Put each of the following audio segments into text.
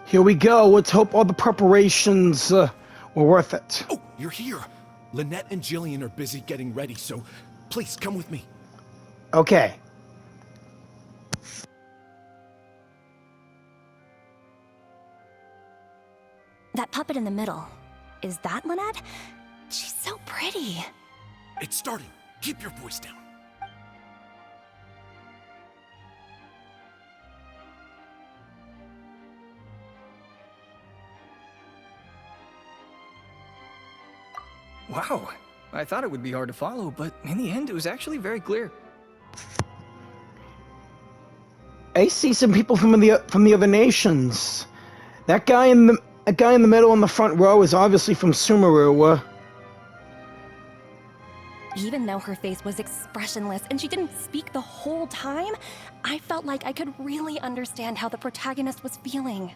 Here we go. Let's hope all the preparations were worth it. Oh, you're here. Lynette and Jillian are busy getting ready, so please come with me. Okay. That puppet in the middle, is that Lynette? She's so pretty. It's starting. Keep your voice down. Wow, I thought it would be hard to follow, but in the end it was actually very clear. I see some people from the other nations. That guy in the middle in the front row is obviously from Sumeru. Even though her face was expressionless and she didn't speak the whole time, I felt like I could really understand how the protagonist was feeling.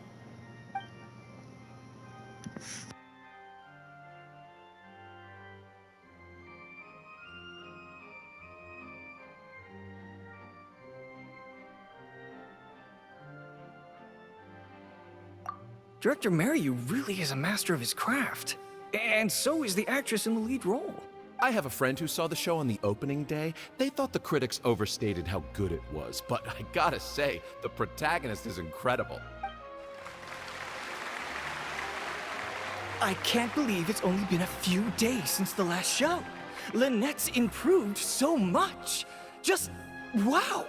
Director Mariu really is a master of his craft. And so is the actress in the lead role. I have a friend who saw the show on the opening day. They thought the critics overstated how good it was, but I gotta say, the protagonist is incredible. I can't believe it's only been a few days since the last show. Lynette's improved so much. Just wow!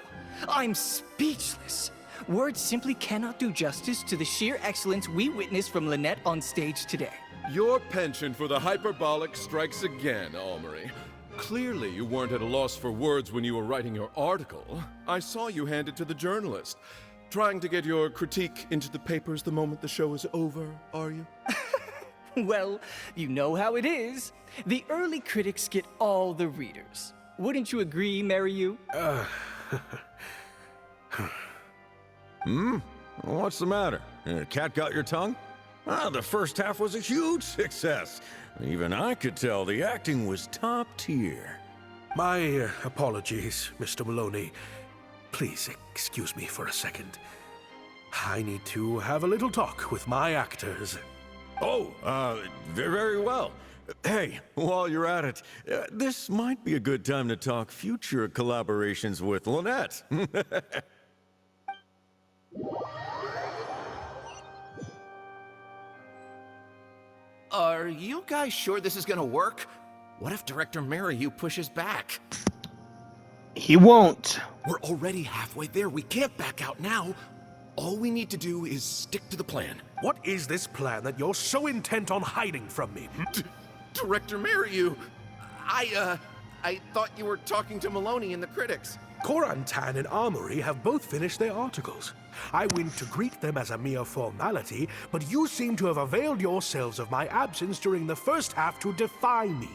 I'm speechless. Words simply cannot do justice to the sheer excellence we witnessed from Lynette on stage today. Your penchant for the hyperbolic strikes again, Almery. Clearly you weren't at a loss for words when you were writing your article. I saw you hand it to the journalist. Trying to get your critique into the papers the moment the show is over, are you? Well, you know how it is. The early critics get all the readers. Wouldn't you agree, Mariu? What's the matter? Cat got your tongue? The first half was a huge success. Even I could tell the acting was top tier. My apologies, Mr. Maloney. Please excuse me for a second. I need to have a little talk with my actors. Very well. Hey, while you're at it, this might be a good time to talk future collaborations with Lynette. Are you guys sure this is gonna work? What if Director Mariu pushes back? He won't. We're already halfway there. We can't back out now. All we need to do is stick to the plan. What is this plan that you're so intent on hiding from me? Director Mariu, I thought you were talking to Maloney and the critics. Korantan and Armory have both finished their articles. I went to greet them as a mere formality, but you seem to have availed yourselves of my absence during the first half to defy me.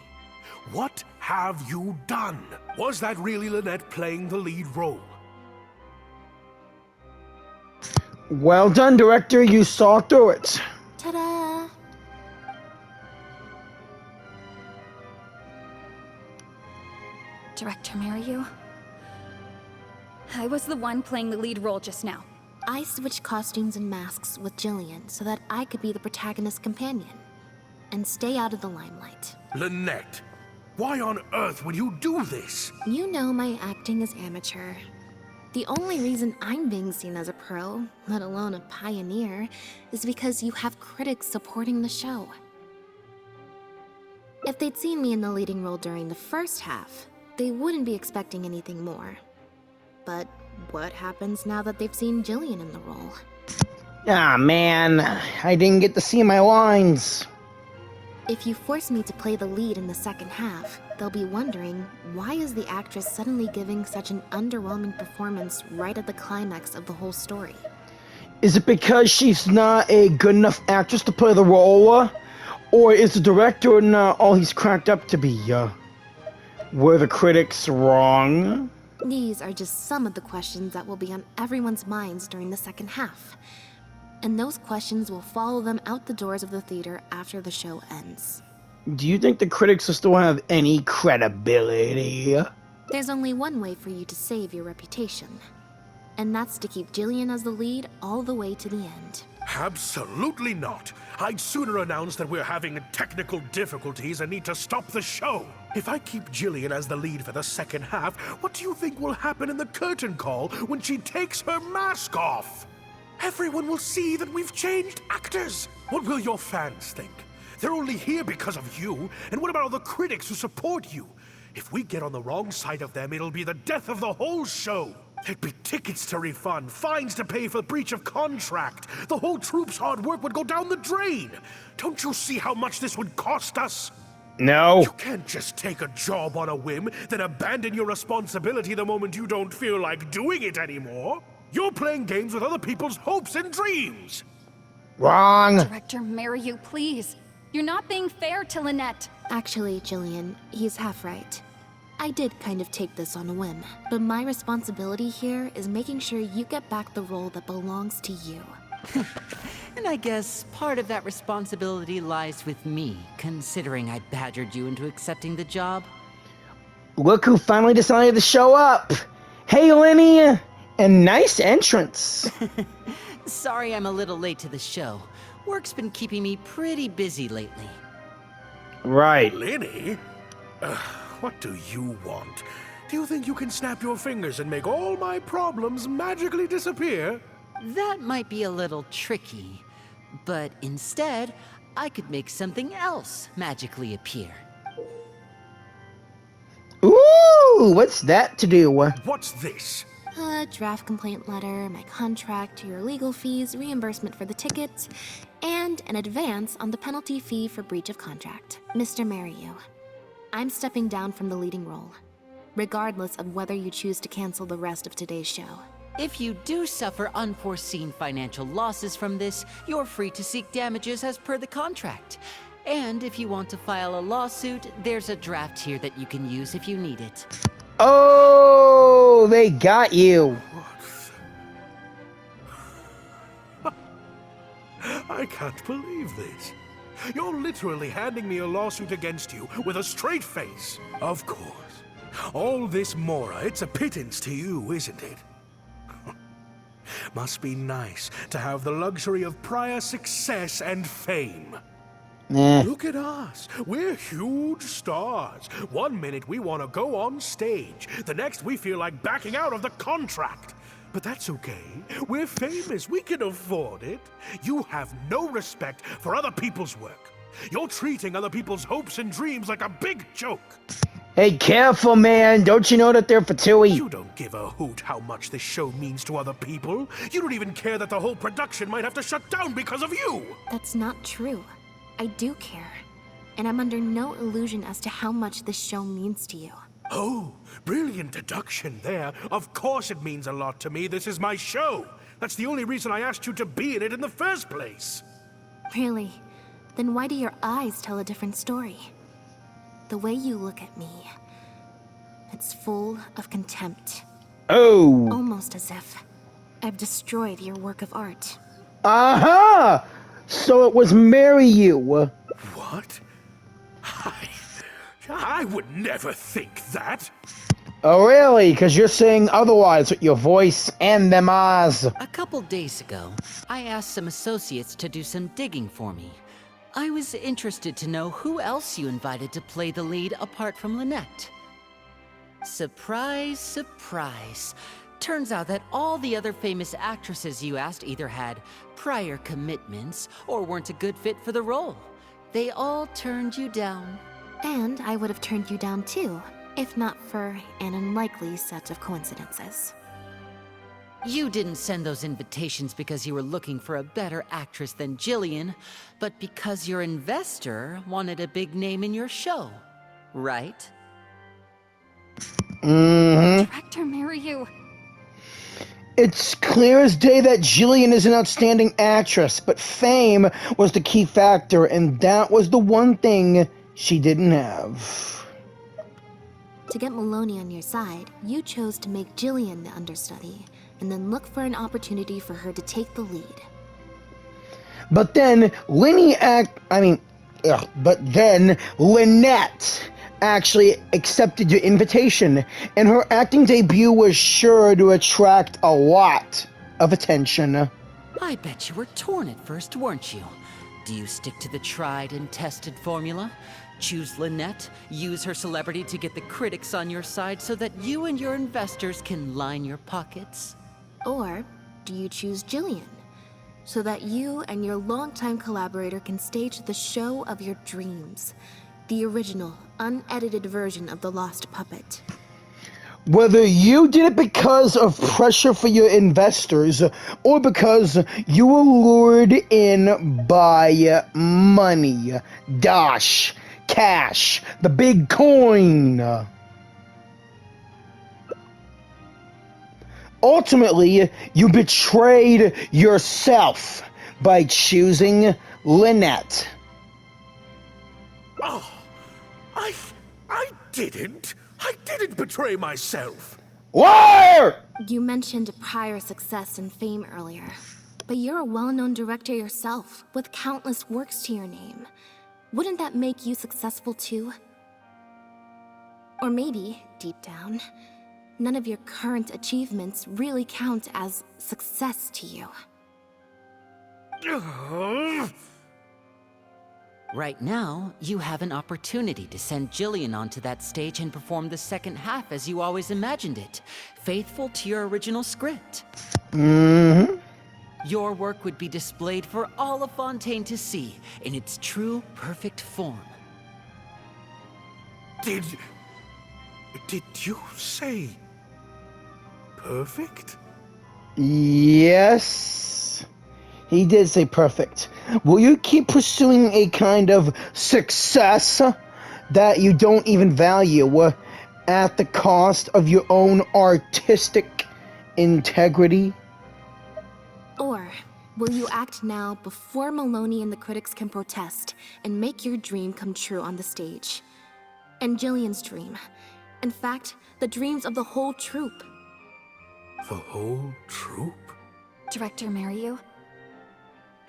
What have you done? Was that really Lynette playing the lead role? Well done, director. You saw through it. Ta-da! Director Mariu? I was the one playing the lead role just now. I switched costumes and masks with Jillian so that I could be the protagonist's companion and stay out of the limelight. Lynette, why on earth would you do this? You know my acting is amateur. The only reason I'm being seen as a pro, let alone a pioneer, is because you have critics supporting the show. If they'd seen me in the leading role during the first half, they wouldn't be expecting anything more. But what happens now that they've seen Jillian in the role? Ah, man. I didn't get to see my lines. If you force me to play the lead in the second half, they'll be wondering, why is the actress suddenly giving such an underwhelming performance right at the climax of the whole story? Is it because she's not a good enough actress to play the role? Or is the director not all he's cracked up to be? Were the critics wrong? These are just some of the questions that will be on everyone's minds during the second half. And those questions will follow them out the doors of the theater after the show ends. Do you think the critics will still have any credibility? There's only one way for you to save your reputation. And that's to keep Jillian as the lead all the way to the end. Absolutely not. I'd sooner announce that we're having technical difficulties and need to stop the show. If I keep Jillian as the lead for the second half, what do you think will happen in the curtain call when she takes her mask off? Everyone will see that we've changed actors. What will your fans think? They're only here because of you, and what about all the critics who support you? If we get on the wrong side of them, it'll be the death of the whole show. There'd be tickets to refund, fines to pay for breach of contract. The whole troupe's hard work would go down the drain. Don't you see how much this would cost us? No. You can't just take a job on a whim, then abandon your responsibility the moment you don't feel like doing it anymore. You're playing games with other people's hopes and dreams. Wrong. Director, marry you, please. You're not being fair to Lynette. Actually, Jillian, he's half right. I did kind of take this on a whim, but my responsibility here is making sure you get back the role that belongs to you. And I guess part of that responsibility lies with me, considering I badgered you into accepting the job. Look who finally decided to show up. Hey, Lenny. And nice entrance. Sorry I'm a little late to the show. Work's been keeping me pretty busy lately. Right. Lenny? What do you want? Do you think you can snap your fingers and make all my problems magically disappear? That might be a little tricky, but instead, I could make something else magically appear. Ooh, what's that to do? What's this? A draft complaint letter, my contract, your legal fees, reimbursement for the tickets, and an advance on the penalty fee for breach of contract. Mr. Mariyu, I'm stepping down from the leading role, regardless of whether you choose to cancel the rest of today's show. If you do suffer unforeseen financial losses from this, you're free to seek damages as per the contract. And if you want to file a lawsuit, there's a draft here that you can use if you need it. Oh, they got you. I can't believe this. You're literally handing me a lawsuit against you with a straight face. Of course. All this Mora, it's a pittance to you, isn't it? Must be nice to have the luxury of prior success and fame. Look at us. We're huge stars. One minute we want to go on stage. The next we feel like backing out of the contract. But that's okay. We're famous. We can afford it. You have no respect for other people's work. You're treating other people's hopes and dreams like a big joke. Hey, careful, man. Don't you know that they're for Tui? You don't give a hoot how much this show means to other people. You don't even care that the whole production might have to shut down because of you. That's not true. I do care. And I'm under no illusion as to how much this show means to you. Oh, brilliant deduction there. Of course it means a lot to me. This is my show. That's the only reason I asked you to be in it in the first place. Really? Then why do your eyes tell a different story? The way you look at me, it's full of contempt. Oh. Almost as if I've destroyed your work of art. Aha! So it was Mariyu. What? I would never think that. Oh, really? Because you're saying otherwise with your voice and them eyes. A couple days ago, I asked some associates to do some digging for me. I was interested to know who else you invited to play the lead apart from Lynette. Surprise, surprise. Turns out that all the other famous actresses you asked either had prior commitments or weren't a good fit for the role. They all turned you down. And I would have turned you down too, if not for an unlikely set of coincidences. You didn't send those invitations because you were looking for a better actress than Jillian, but because your investor wanted a big name in your show, right? Director Mariyu. It's clear as day that Jillian is an outstanding actress, but fame was the key factor, and that was the one thing she didn't have. To get Maloney on your side, you chose to make Jillian the understudy, and then look for an opportunity for her to take the lead. But then Lynette actually accepted your invitation, and her acting debut was sure to attract a lot of attention. I bet you were torn at first, weren't you? Do you stick to the tried and tested formula? Choose Lynette, use her celebrity to get the critics on your side so that you and your investors can line your pockets? Or do you choose Jillian, so that you and your longtime collaborator can stage the show of your dreams? The original, unedited version of The Lost Puppet. Whether you did it because of pressure for your investors or because you were lured in by money, dosh, cash, the big coin. Ultimately, you betrayed yourself by choosing Lynette. Oh, I didn't. I didn't betray myself. Liar! You mentioned prior success and fame earlier, but you're a well-known director yourself, with countless works to your name. Wouldn't that make you successful too? Or maybe, deep down, none of your current achievements really count as success to you. Right now, you have an opportunity to send Jillian onto that stage and perform the second half as you always imagined it, faithful to your original script. Mm-hmm. Your work would be displayed for all of Fontaine to see, in its true, perfect form. Did you say perfect? Yes, he did say perfect. Will you keep pursuing a kind of success that you don't even value at the cost of your own artistic integrity? Or will you act now before Maloney and the critics can protest and make your dream come true on the stage? And Jillian's dream. In fact, the dreams of the whole troupe. The whole troupe? Director Mariyu?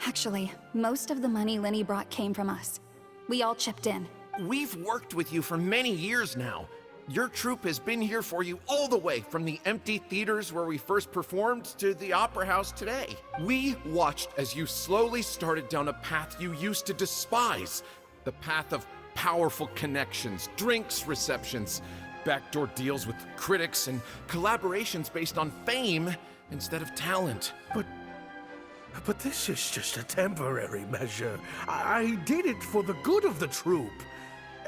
Actually, most of the money Lenny brought came from us. We all chipped in. We've worked with you for many years now. Your troupe has been here for you all the way from the empty theaters where we first performed to the Opera House today. We watched as you slowly started down a path you used to despise. The path of powerful connections, drinks receptions, backdoor deals with critics, and collaborations based on fame instead of talent. But this is just a temporary measure. I did it for the good of the troupe.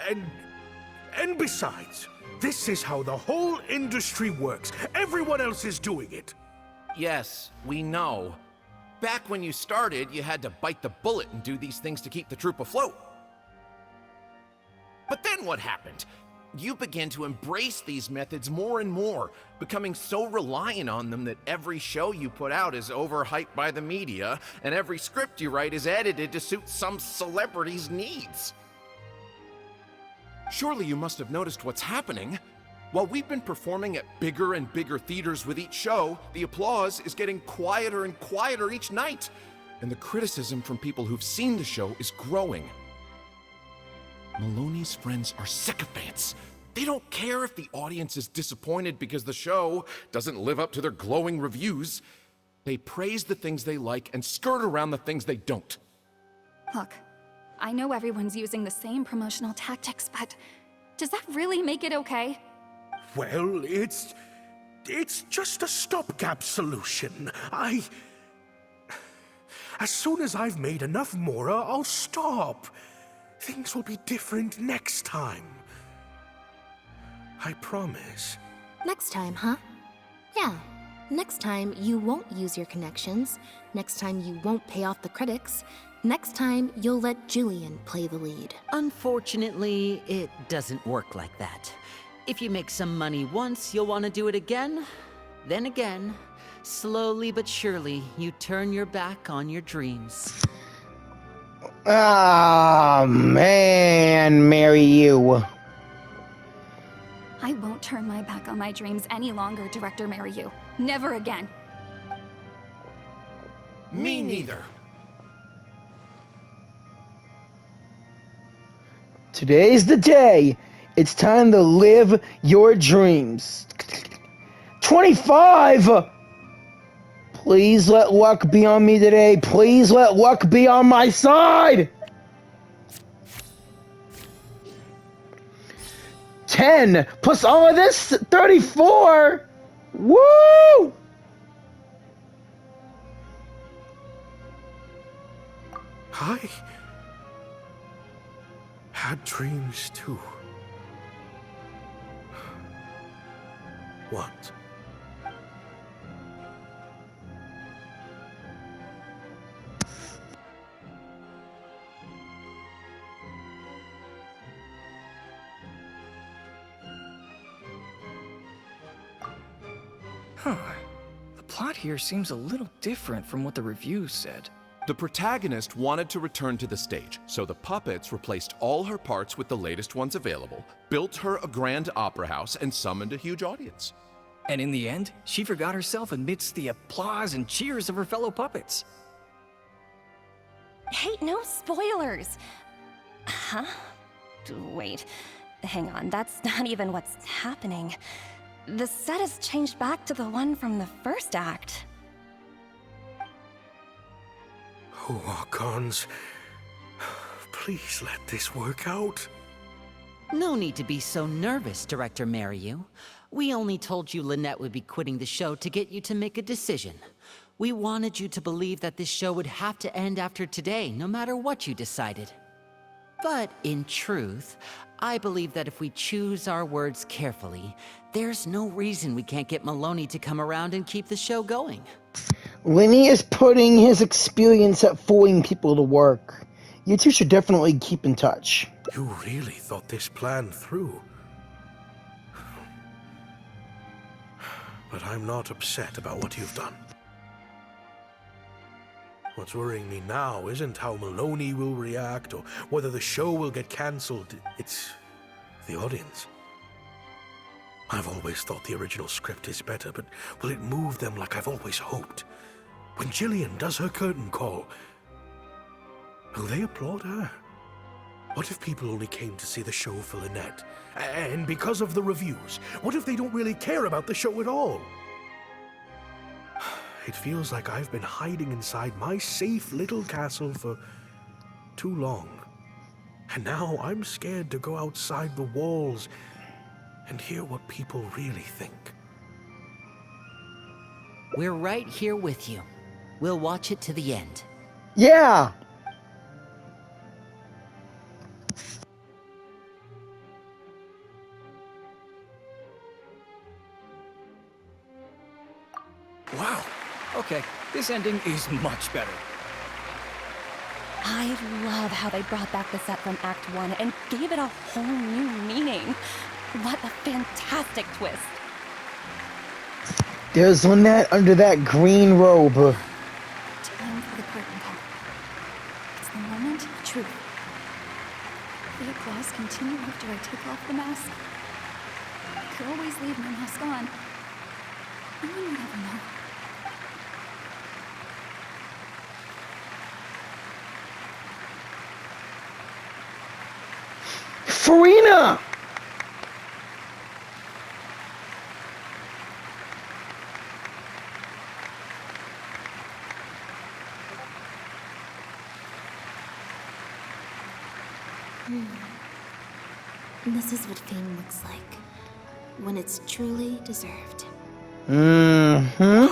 And besides, this is how the whole industry works. Everyone else is doing it. Yes, we know. Back when you started, you had to bite the bullet and do these things to keep the troupe afloat. But then what happened? You began to embrace these methods more and more, becoming so reliant on them that every show you put out is overhyped by the media, and every script you write is edited to suit some celebrity's needs. Surely you must have noticed what's happening. While we've been performing at bigger and bigger theaters with each show, the applause is getting quieter and quieter each night, and the criticism from people who've seen the show is growing. Maloney's friends are sycophants. They don't care if the audience is disappointed because the show doesn't live up to their glowing reviews. They praise the things they like and skirt around the things they don't. Look, I know everyone's using the same promotional tactics, but does that really make it okay? Well, it's just a stopgap solution. As soon as I've made enough Mora, I'll stop. Things will be different next time. I promise. Next time, huh? Yeah. Next time, you won't use your connections. Next time, you won't pay off the critics. Next time, you'll let Jillian play the lead. Unfortunately, it doesn't work like that. If you make some money once, you'll want to do it again, then again. Slowly but surely, you turn your back on your dreams. Ah, man, marry you. I won't turn my back on my dreams any longer, Director Mariyu. Never again. Me neither. Today's the day. It's time to live your dreams. 25! Please let luck be on me today. Please let luck be on my side. 10 plus all of this, 34. Woo! I had dreams too. What? Huh. The plot here seems a little different from what the reviews said. The protagonist wanted to return to the stage, so the puppets replaced all her parts with the latest ones available, built her a grand opera house, and summoned a huge audience. And in the end, she forgot herself amidst the applause and cheers of her fellow puppets. Hey, no spoilers! Huh? Wait, hang on, that's not even what's happening. The set has changed back to the one from the first act. Oh, Archons, please let this work out. No need to be so nervous, Director Mariu. We only told you Lynette would be quitting the show to get you to make a decision. We wanted you to believe that this show would have to end after today, no matter what you decided. But in truth, I believe that if we choose our words carefully, there's no reason we can't get Maloney to come around and keep the show going. Lenny is putting his experience at fooling people to work. You two should definitely keep in touch. You really thought this plan through. But I'm not upset about what you've done. What's worrying me now isn't how Maloney will react or whether the show will get cancelled. It's the audience. I've always thought the original script is better, but will it move them like I've always hoped? When Jillian does her curtain call, will they applaud her? What if people only came to see the show for Lynette? And because of the reviews, what if they don't really care about the show at all? It feels like I've been hiding inside my safe little castle for too long. And now I'm scared to go outside the walls and hear what people really think. We're right here with you. We'll watch it to the end. Yeah! Wow. Okay, this ending is much better. I love how they brought back the set from Act 1 and gave it a whole new meaning. What a fantastic twist. There's Lynette under that green robe. Time for the curtain call. It's the moment of truth. Will the applause continue after I take off the mask? I could always leave my mask on. No one would ever know. Farina! This is what fame looks like, when it's truly deserved. Mm-hmm.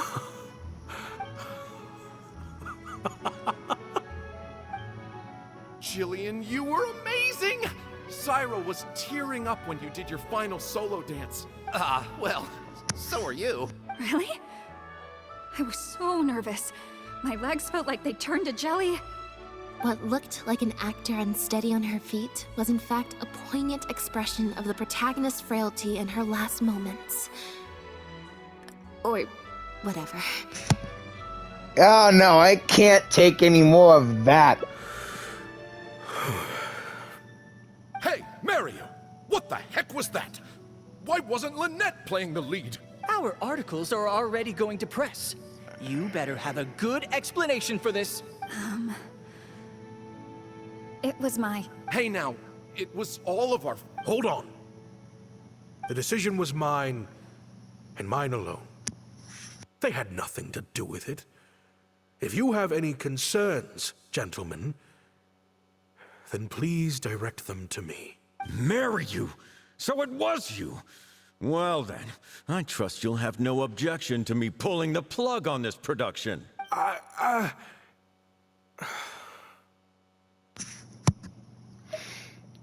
Jillian, you were amazing! Syra was tearing up when you did your final solo dance. Well, so are you. Really? I was so nervous. My legs felt like they turned to jelly. What looked like an actor unsteady on her feet was in fact a poignant expression of the protagonist's frailty in her last moments. Or whatever. Oh no, I can't take any more of that. Hey, Mario! What the heck was that? Why wasn't Lynette playing the lead? Our articles are already going to press. You better have a good explanation for this. It was my... Hey now, it was all of our... Hold on. The decision was mine, and mine alone. They had nothing to do with it. If you have any concerns, gentlemen, then please direct them to me. Marry you? So it was you? Well then, I trust you'll have no objection to me pulling the plug on this production.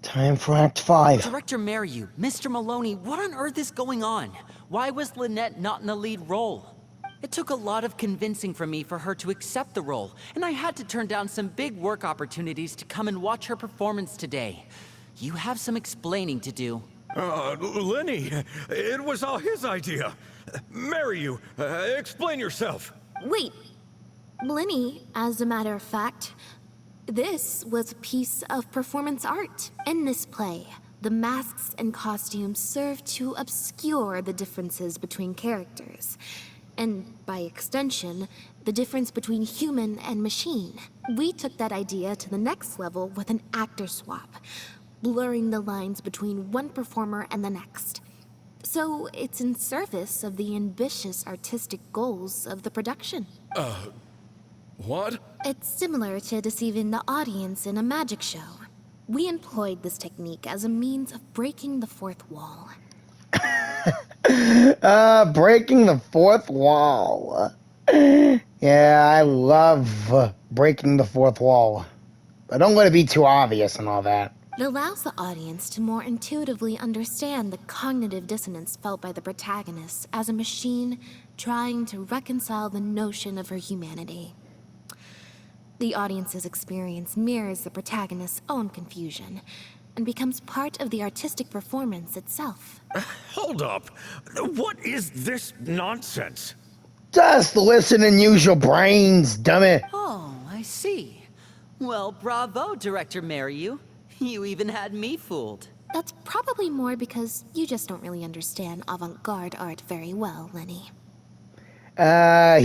Time for Act 5. Director Mariu, Mr. Maloney, what on earth is going on? Why was Lynette not in the lead role? It took a lot of convincing from me for her to accept the role, and I had to turn down some big work opportunities to come and watch her performance today. You have some explaining to do. Lenny, it was all his idea. Marry you. Explain yourself. Wait, Blinny, as a matter of fact, this was a piece of performance art. In this play, the masks and costumes serve to obscure the differences between characters, and by extension, the difference between human and machine. We took that idea to the next level with an actor swap, blurring the lines between one performer and the next. So it's in service of the ambitious artistic goals of the production. What? It's similar to deceiving the audience in a magic show. We employed this technique as a means of breaking the fourth wall. Breaking the fourth wall. Yeah, I love breaking the fourth wall. But don't let it be too obvious and all that. It allows the audience to more intuitively understand the cognitive dissonance felt by the protagonist as a machine trying to reconcile the notion of her humanity. The audience's experience mirrors the protagonist's own confusion and becomes part of the artistic performance itself. Hold up. What is this nonsense? Just listen and use your brains, dummy. Oh, I see. Well, bravo, Director Mariu. You even had me fooled. That's probably more because you just don't really understand avant-garde art very well, Lenny.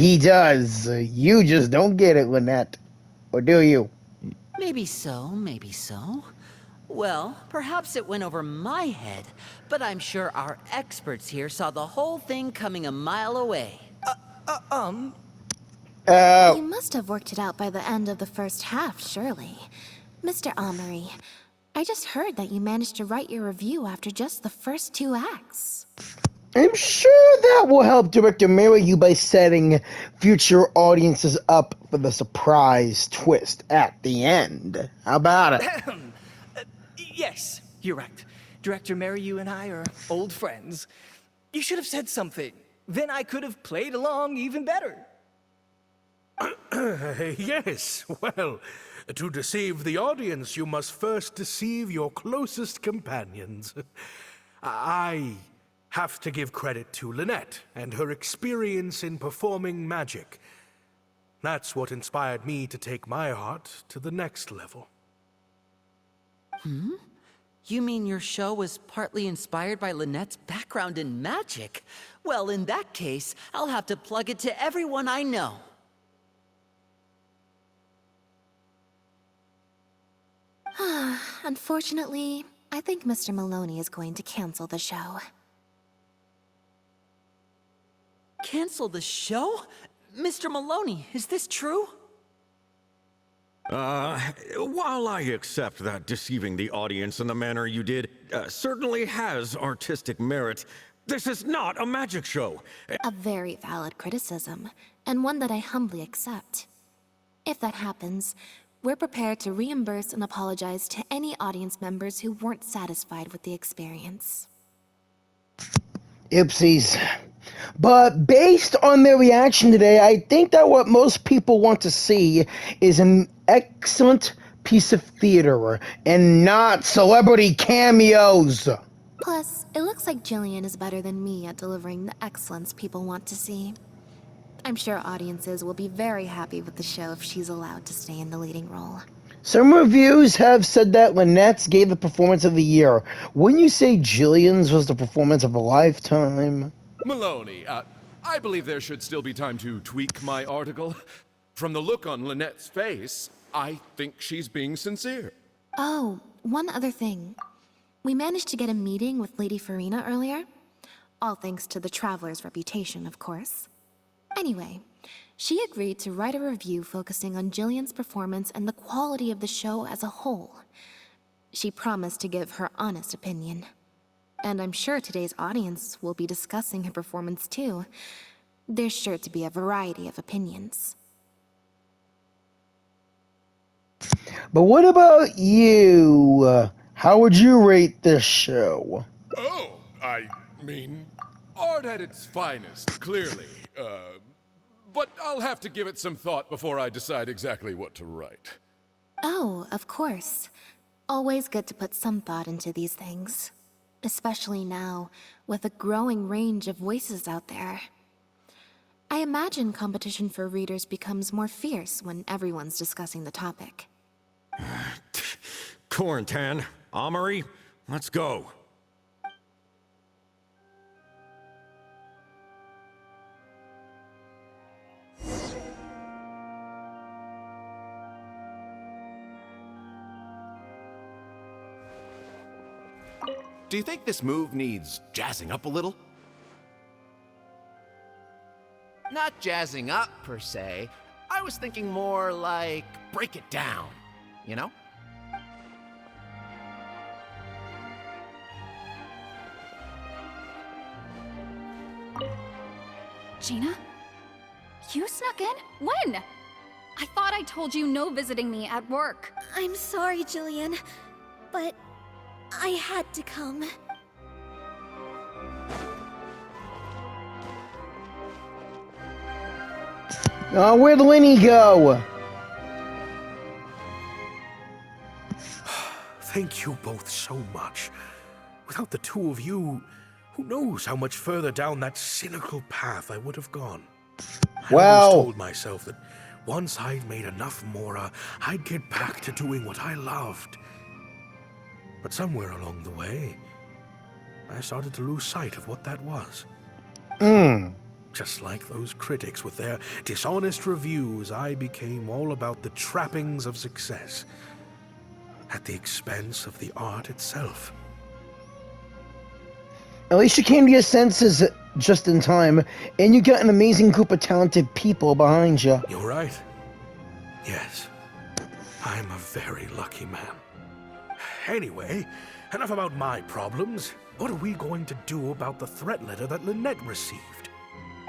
He does. You just don't get it, Lynette. Or do you? Maybe so, maybe so. Well, perhaps it went over my head, but I'm sure our experts here saw the whole thing coming a mile away. You must have worked it out by the end of the first half, surely. Mr. Amory, I just heard that you managed to write your review after just the first 2 acts. I'm sure that will help Director Mariu by setting future audiences up for the surprise twist at the end. How about it? Yes, you're right. Director Mariu and I are old friends. You should have said something. Then I could have played along even better. Yes, well, to deceive the audience, you must first deceive your closest companions. I have to give credit to Lynette and her experience in performing magic. That's what inspired me to take my art to the next level. You mean your show was partly inspired by Lynette's background in magic? Well, in that case, I'll have to plug it to everyone I know. Unfortunately, I think Mr. Maloney is going to cancel the show. Cancel the show? Mr. Maloney, is this true? While I accept that deceiving the audience in the manner you did certainly has artistic merit, this is not a magic show. A very valid criticism, and one that I humbly accept. If that happens, we're prepared to reimburse and apologize to any audience members who weren't satisfied with the experience. Oopsies. But based on their reaction today, I think that what most people want to see is an excellent piece of theater and not celebrity cameos. Plus, it looks like Jillian is better than me at delivering the excellence people want to see. I'm sure audiences will be very happy with the show if she's allowed to stay in the leading role. Some reviews have said that Lynette's gave the performance of the year. Wouldn't you say Jillian's was the performance of a lifetime? Maloney, I believe there should still be time to tweak my article. From the look on Lynette's face, I think she's being sincere. Oh, one other thing. We managed to get a meeting with Lady Farina earlier. All thanks to the Traveler's reputation, of course. Anyway, she agreed to write a review focusing on Jillian's performance and the quality of the show as a whole. She promised to give her honest opinion. And I'm sure today's audience will be discussing her performance too. There's sure to be a variety of opinions. But what about you? How would you rate this show? Oh, I mean, art at its finest, clearly. But I'll have to give it some thought before I decide exactly what to write. Oh, of course. Always good to put some thought into these things. Especially now, with a growing range of voices out there. I imagine competition for readers becomes more fierce when everyone's discussing the topic. Corentin, Amory, let's go. Do you think this move needs jazzing up a little? Not jazzing up, per se. I was thinking more like break it down, you know? Gina? You snuck in? When? I thought I told you no visiting me at work. I'm sorry, Jillian, but I had to come. Where'd Lenny go? Thank you both so much. Without the two of you, who knows how much further down that cynical path I would have gone. I always told myself that once I'd made enough Mora, I'd get back to doing what I loved. But somewhere along the way, I started to lose sight of what that was. Just like those critics with their dishonest reviews, I became all about the trappings of success, at the expense of the art itself. At least you came to your senses just in time, and you got an amazing group of talented people behind you. You're right. Yes, I'm a very lucky man. Anyway, enough about my problems. What are we going to do about the threat letter that Lynette received?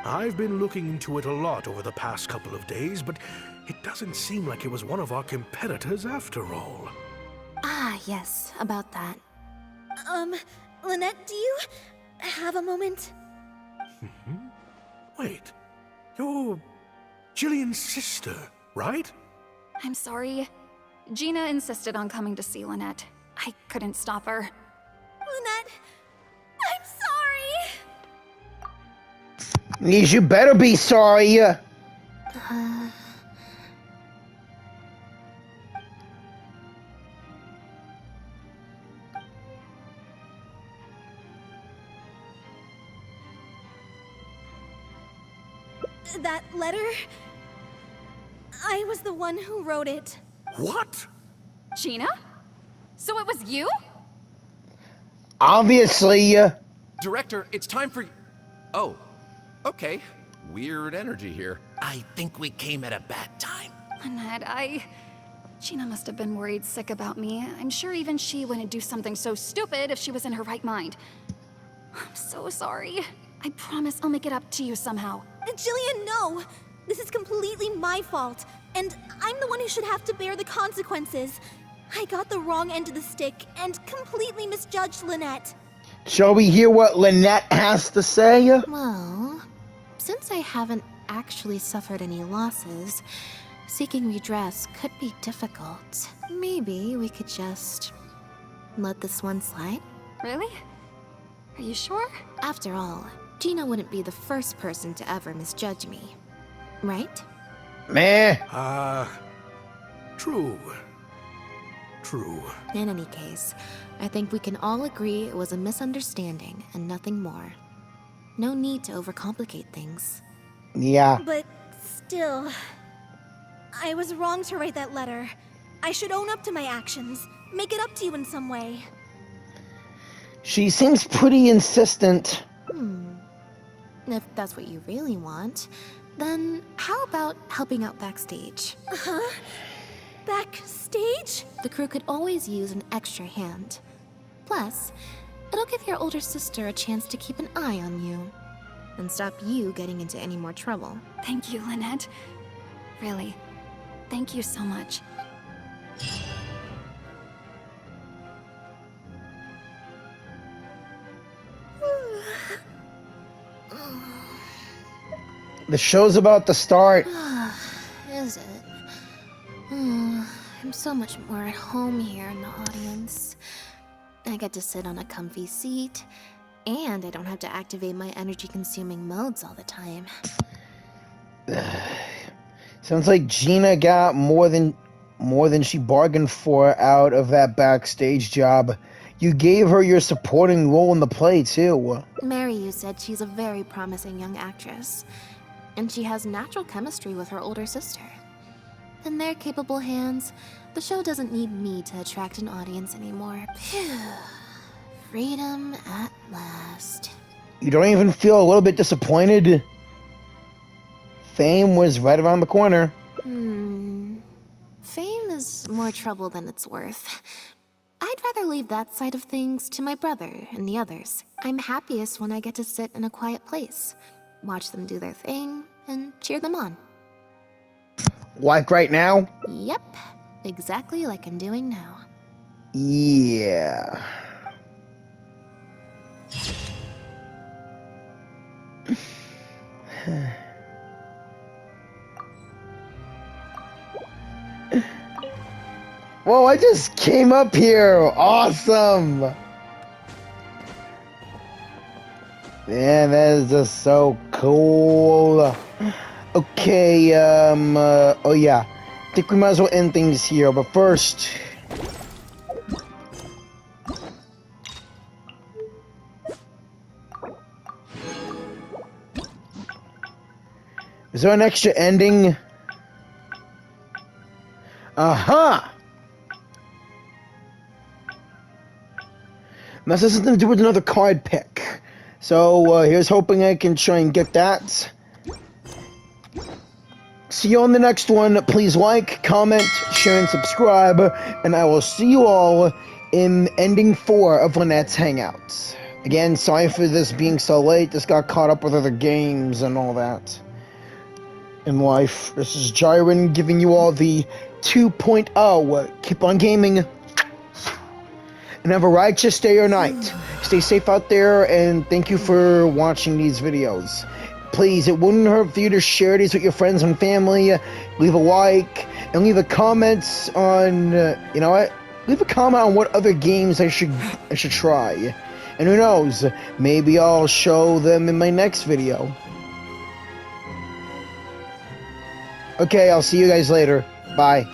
I've been looking into it a lot over the past couple of days, but it doesn't seem like it was one of our competitors after all. Ah, yes, about that. Lynette, do you have a moment? Wait, you're Jillian's sister, right? I'm sorry. Gina insisted on coming to see Lynette. I couldn't stop her. Lynette, I'm sorry! You better be sorry. That letter? I was the one who wrote it. What? Gina? So it was you? Obviously. Director, it's time for... Oh, okay. Weird energy here. I think we came at a bad time. Lynette, Gina must have been worried sick about me. I'm sure even she wouldn't do something so stupid if she was in her right mind. I'm so sorry. I promise I'll make it up to you somehow. Jillian, no! This is completely my fault, and I'm the one who should have to bear the consequences. I got the wrong end of the stick and completely misjudged Lynette. Shall we hear what Lynette has to say? Well, since I haven't actually suffered any losses, seeking redress could be difficult. Maybe we could just let this one slide? Really? Are you sure? After all, Gina wouldn't be the first person to ever misjudge me, right? Meh. True. True. In any case, I think we can all agree it was a misunderstanding and nothing more. No need to overcomplicate things. Yeah. But still, I was wrong to write that letter. I should own up to my actions, make it up to you in some way. She seems pretty insistent. If that's what you really want, Then how about helping out backstage? Huh? Backstage? The crew could always use an extra hand. Plus, it'll give your older sister a chance to keep an eye on you and stop you getting into any more trouble. Thank you, Lynette. Really, thank you so much. The show's about to start. Is it? I'm so much more at home here in the audience. I get to sit on a comfy seat, and I don't have to activate my energy-consuming modes all the time. Sounds like Gina got more than she bargained for out of that backstage job. You gave her your supporting role in the play, too. Mary said she's a very promising young actress, and she has natural chemistry with her older sister. In their capable hands, the show doesn't need me to attract an audience anymore. Phew. Freedom at last. You don't even feel a little bit disappointed? Fame was right around the corner. Fame is more trouble than it's worth. I'd rather leave that side of things to my brother and the others. I'm happiest when I get to sit in a quiet place, watch them do their thing, and cheer them on. Like right now? Yep, exactly like I'm doing now. Yeah. Whoa, I just came up here. Awesome. Man, that is just so cool. Okay, oh yeah. I think we might as well end things here, but first... Is there an extra ending? Aha! Now, this has something to do with another card pick. So, here's hoping I can try and get that. See you on the next one. Please like, comment, share, and subscribe. And I will see you all in ending 4 of Lynette's Hangouts. Again, sorry for this being so late. Just got caught up with other games and all that in life. This is Jyron giving you all the 2.0. Keep on gaming. And have a righteous day or night. Stay safe out there, and thank you for watching these videos. Please, it wouldn't hurt for you to share these with your friends and family. Leave a like, and leave a comment on, you know what? Leave a comment on what other games I should try. And who knows, maybe I'll show them in my next video. Okay, I'll see you guys later. Bye.